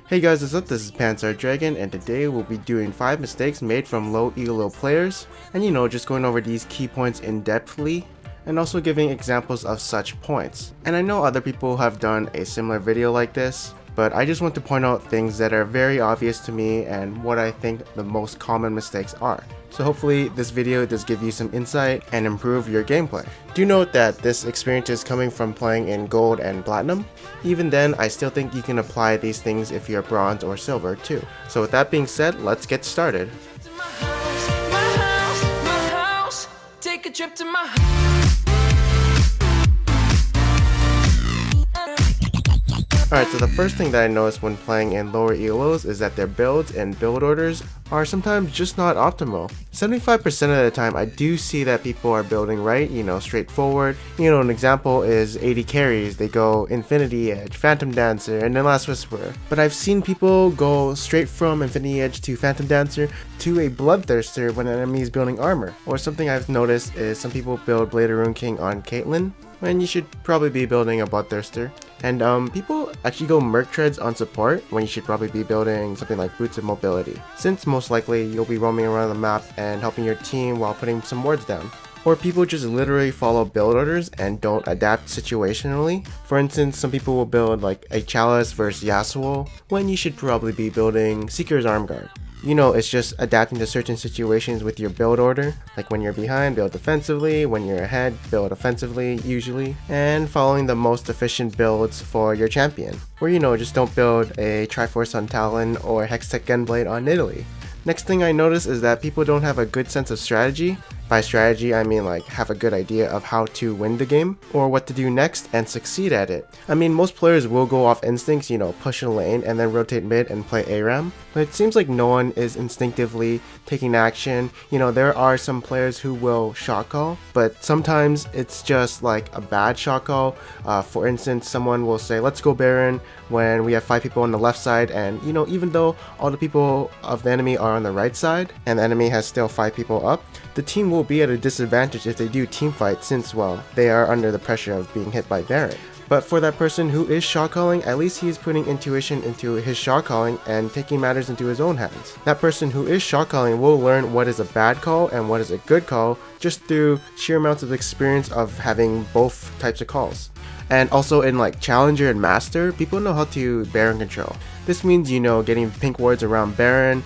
Hey guys, what's up? This is Panzer Dragon, and today we'll be doing 5 mistakes made from low ELO players, and just going over these key points in depthly, and also giving examples of such points. And I know other people have done a similar video like this, but I just want to point out things that are very obvious to me and what I think the most common mistakes are. So hopefully this video does give you some insight and improve your gameplay. Do note that this experience is coming from playing in gold and platinum. Even then, I still think you can apply these things if you're bronze or silver too. So with that being said, let's get started. Take a trip to my Alright, so the first thing that I noticed when playing in lower ELOs is that their builds and build orders are sometimes just not optimal. 75% of the time I do see that people are building right, straightforward. An example is 80 carries, they go Infinity Edge, Phantom Dancer, and then Last Whisperer. But I've seen people go straight from Infinity Edge to Phantom Dancer to a Bloodthirster when an enemy is building armor. Or something I've noticed is some people build Blade of Rune King on Caitlyn, when you should probably be building a Bloodthirster. And people actually go Merc Treads on support when you should probably be building something like Boots of Mobility, since most likely you'll be roaming around the map and helping your team while putting some wards down. Or people just literally follow build orders and don't adapt situationally. For instance, some people will build like a Chalice versus Yasuo when you should probably be building Seeker's Armguard. It's just adapting to certain situations with your build order, like when you're behind, build defensively, when you're ahead, build offensively usually, and following the most efficient builds for your champion, where just don't build a Triforce on Talon or Hextech Gunblade on Nidalee. Next thing I notice is that people don't have a good sense of strategy. By strategy, I mean like have a good idea of how to win the game or what to do next and succeed at it. I mean, most players will go off instincts, push a lane and then rotate mid and play ARAM, but it seems like no one is instinctively taking action. There are some players who will shot call, but sometimes it's just like a bad shot call. For instance, someone will say, let's go Baron when we have 5 people on the left side, and even though all the people of the enemy are on the right side and the enemy has still 5 people up, the team will be at a disadvantage if they do team fight, since, well, they are under the pressure of being hit by Baron. But for that person who is shot calling, at least he is putting intuition into his shot calling and taking matters into his own hands. That person who is shot calling will learn what is a bad call and what is a good call just through sheer amounts of experience of having both types of calls. And also in like Challenger and Master, people know how to Baron control. This means, getting pink wards around Baron,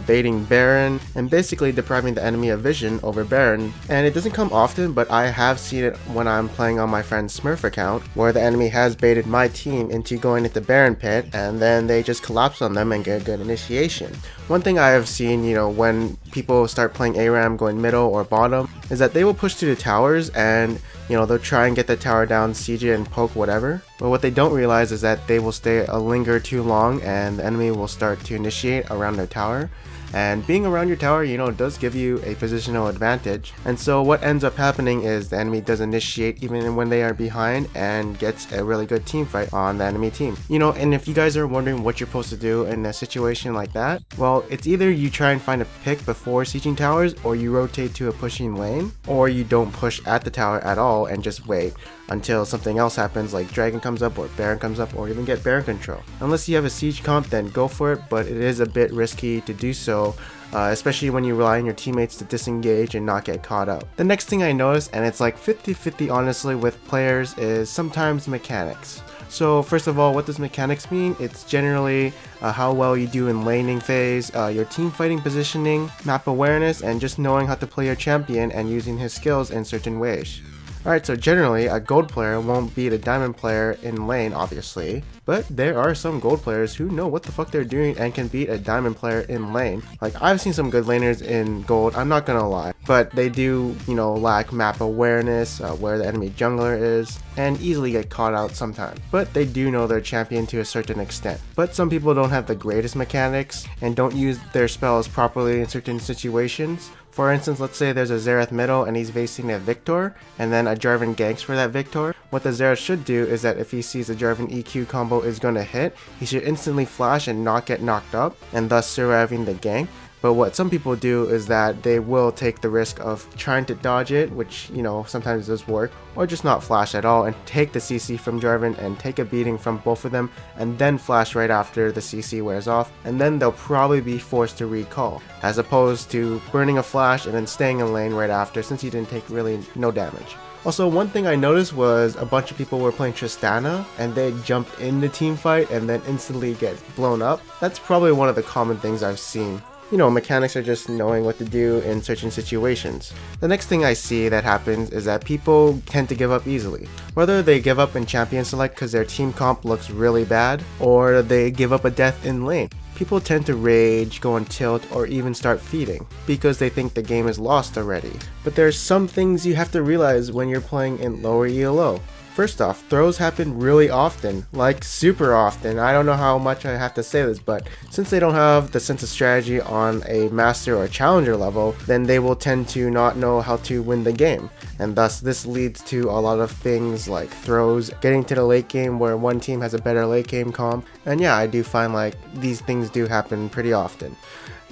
baiting Baron, and basically depriving the enemy of vision over Baron. And it doesn't come often, but I have seen it when I'm playing on my friend's Smurf account, where the enemy has baited my team into going into Baron pit, and then they just collapse on them and get a good initiation. One thing I have seen, when people start playing ARAM going middle or bottom, is that they will push to the towers and they'll try and get the tower down, siege it, and poke whatever. But what they don't realize is that they will stay a linger too long and the enemy will start to initiate around their tower. And being around your tower, does give you a positional advantage. And so what ends up happening is the enemy does initiate even when they are behind and gets a really good team fight on the enemy team. And if you guys are wondering what you're supposed to do in a situation like that, well, it's either you try and find a pick before sieging towers, or you rotate to a pushing lane, or you don't push at the tower at all and just wait until something else happens, like Dragon comes up or Baron comes up, or even get Baron control. Unless you have a siege comp, then go for it, but it is a bit risky to do so, especially when you rely on your teammates to disengage and not get caught up. The next thing I noticed, and it's like 50-50 honestly with players, is sometimes mechanics. So first of all, what does mechanics mean? It's generally how well you do in laning phase, your team fighting positioning, map awareness, and just knowing how to play your champion and using his skills in certain ways. Alright, so generally a gold player won't beat a diamond player in lane, obviously, but there are some gold players who know what the fuck they're doing and can beat a diamond player in lane. Like, I've seen some good laners in gold, I'm not gonna lie, but they do, lack map awareness, where the enemy jungler is, and easily get caught out sometimes. But they do know their champion to a certain extent. But some people don't have the greatest mechanics and don't use their spells properly in certain situations. For instance, let's say there's a Xerath middle and he's facing a Victor, and then a Jarvan ganks for that Victor. What the Xerath should do is that if he sees a Jarvan EQ combo is going to hit, he should instantly flash and not get knocked up, and thus surviving the gank. But what some people do is that they will take the risk of trying to dodge it, which, sometimes does work, or just not flash at all and take the CC from Jarvan and take a beating from both of them and then flash right after the CC wears off, and then they'll probably be forced to recall, as opposed to burning a flash and then staying in lane right after, since you didn't take really no damage. Also, one thing I noticed was a bunch of people were playing Tristana and they jump in the team fight and then instantly get blown up. That's probably one of the common things I've seen. Mechanics are just knowing what to do in certain situations. The next thing I see that happens is that people tend to give up easily. Whether they give up in champion select because their team comp looks really bad, or they give up a death in lane. People tend to rage, go on tilt, or even start feeding because they think the game is lost already. But there's some things you have to realize when you're playing in lower ELO. First off, throws happen really often, like super often. I don't know how much I have to say this, but since they don't have the sense of strategy on a master or challenger level, then they will tend to not know how to win the game. And thus this leads to a lot of things like throws, getting to the late game where one team has a better late game comp. And yeah, I do find like these things do happen pretty often.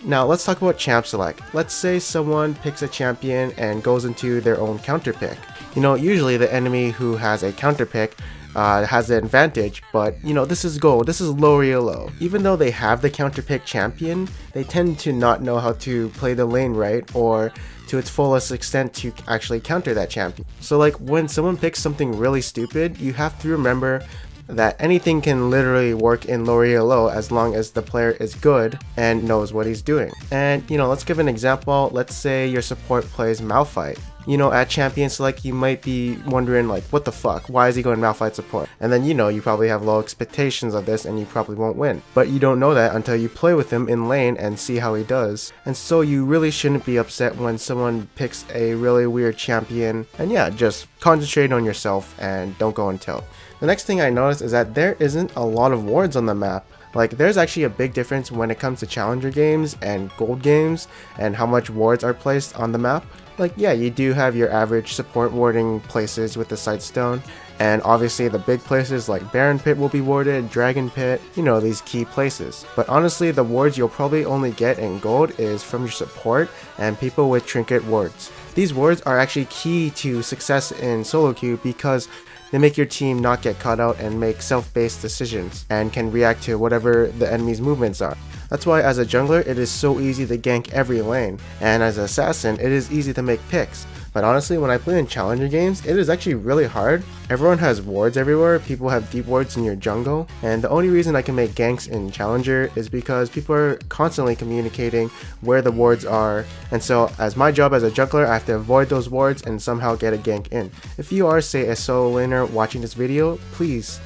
Now let's talk about champ select. Let's say someone picks a champion and goes into their own counter pick. Usually the enemy who has a counter pick has the advantage, but this is gold, this is lower ELO. Even though they have the counter pick champion, they tend to not know how to play the lane right or to its fullest extent to actually counter that champion. So like when someone picks something really stupid, you have to remember that anything can literally work in lower ELO as long as the player is good and knows what he's doing. And let's give an example. Let's say your support plays Malphite. At champion select you might be wondering like, what the fuck, why is he going Malphite support? And then you probably have low expectations of this and you probably won't win. But you don't know that until you play with him in lane and see how he does. And so you really shouldn't be upset when someone picks a really weird champion. And yeah, just concentrate on yourself and don't go on tilt. The next thing I noticed is that there isn't a lot of wards on the map. Like, there's actually a big difference when it comes to challenger games and gold games and how much wards are placed on the map. Like, yeah, you do have your average support warding places with the Sightstone, and obviously the big places like Baron Pit will be warded, Dragon Pit, these key places. But honestly, the wards you'll probably only get in gold is from your support and people with trinket wards. These wards are actually key to success in solo queue because they make your team not get caught out and make self-based decisions and can react to whatever the enemy's movements are. That's why as a jungler it is so easy to gank every lane, and as an assassin it is easy to make picks. But honestly, when I play in challenger games, it is actually really hard. Everyone has wards everywhere, people have deep wards in your jungle, and the only reason I can make ganks in challenger is because people are constantly communicating where the wards are, and so as my job as a jungler, I have to avoid those wards and somehow get a gank in. If you are, say, a solo laner watching this video, please,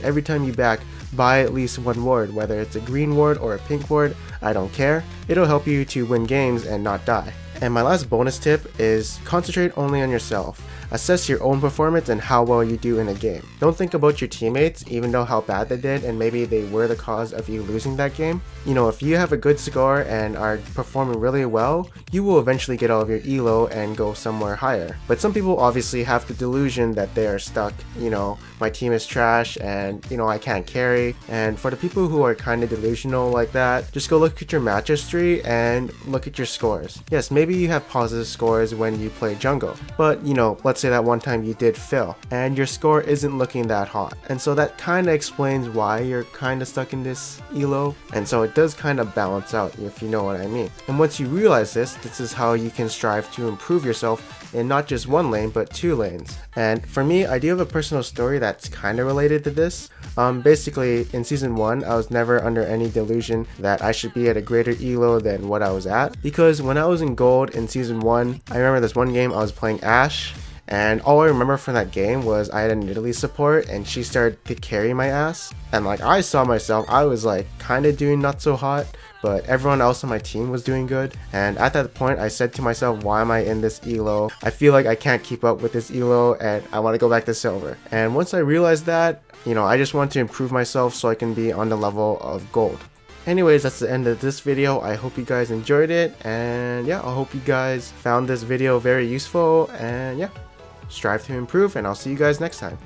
every time you back, buy at least one ward, whether it's a green ward or a pink ward, I don't care. It'll help you to win games and not die. And my last bonus tip is concentrate only on yourself. Assess your own performance and how well you do in a game. Don't think about your teammates, even though how bad they did and maybe they were the cause of you losing that game. If you have a good score and are performing really well, you will eventually get out of your ELO and go somewhere higher. But some people obviously have the delusion that they are stuck, my team is trash and I can't carry. And for the people who are kind of delusional like that, just go look at your match history and look at your scores. Yes, maybe you have positive scores when you play jungle, but let's say that one time you did fill and your score isn't looking that hot, and so that kind of explains why you're kind of stuck in this ELO, and so it does kind of balance out, if you know what I mean. And once you realize this is how you can strive to improve yourself in not just one lane but 2 lanes. And for me, I do have a personal story that's kind of related to this. Basically in season 1 I was never under any delusion that I should be at a greater ELO than what I was at, because when I was in gold in season 1, I remember this one game I was playing Ashe, and all I remember from that game was I had an Italy support and she started to carry my ass, and like I saw myself, I was like kind of doing not so hot, but everyone else on my team was doing good. And at that point I said to myself, why am I in this ELO? I feel like I can't keep up with this ELO and I want to go back to silver. And once I realized that, I just want to improve myself so I can be on the level of gold. Anyways, that's the end of this video. I hope you guys enjoyed it, and yeah, I hope you guys found this video very useful, and yeah, strive to improve, and I'll see you guys next time.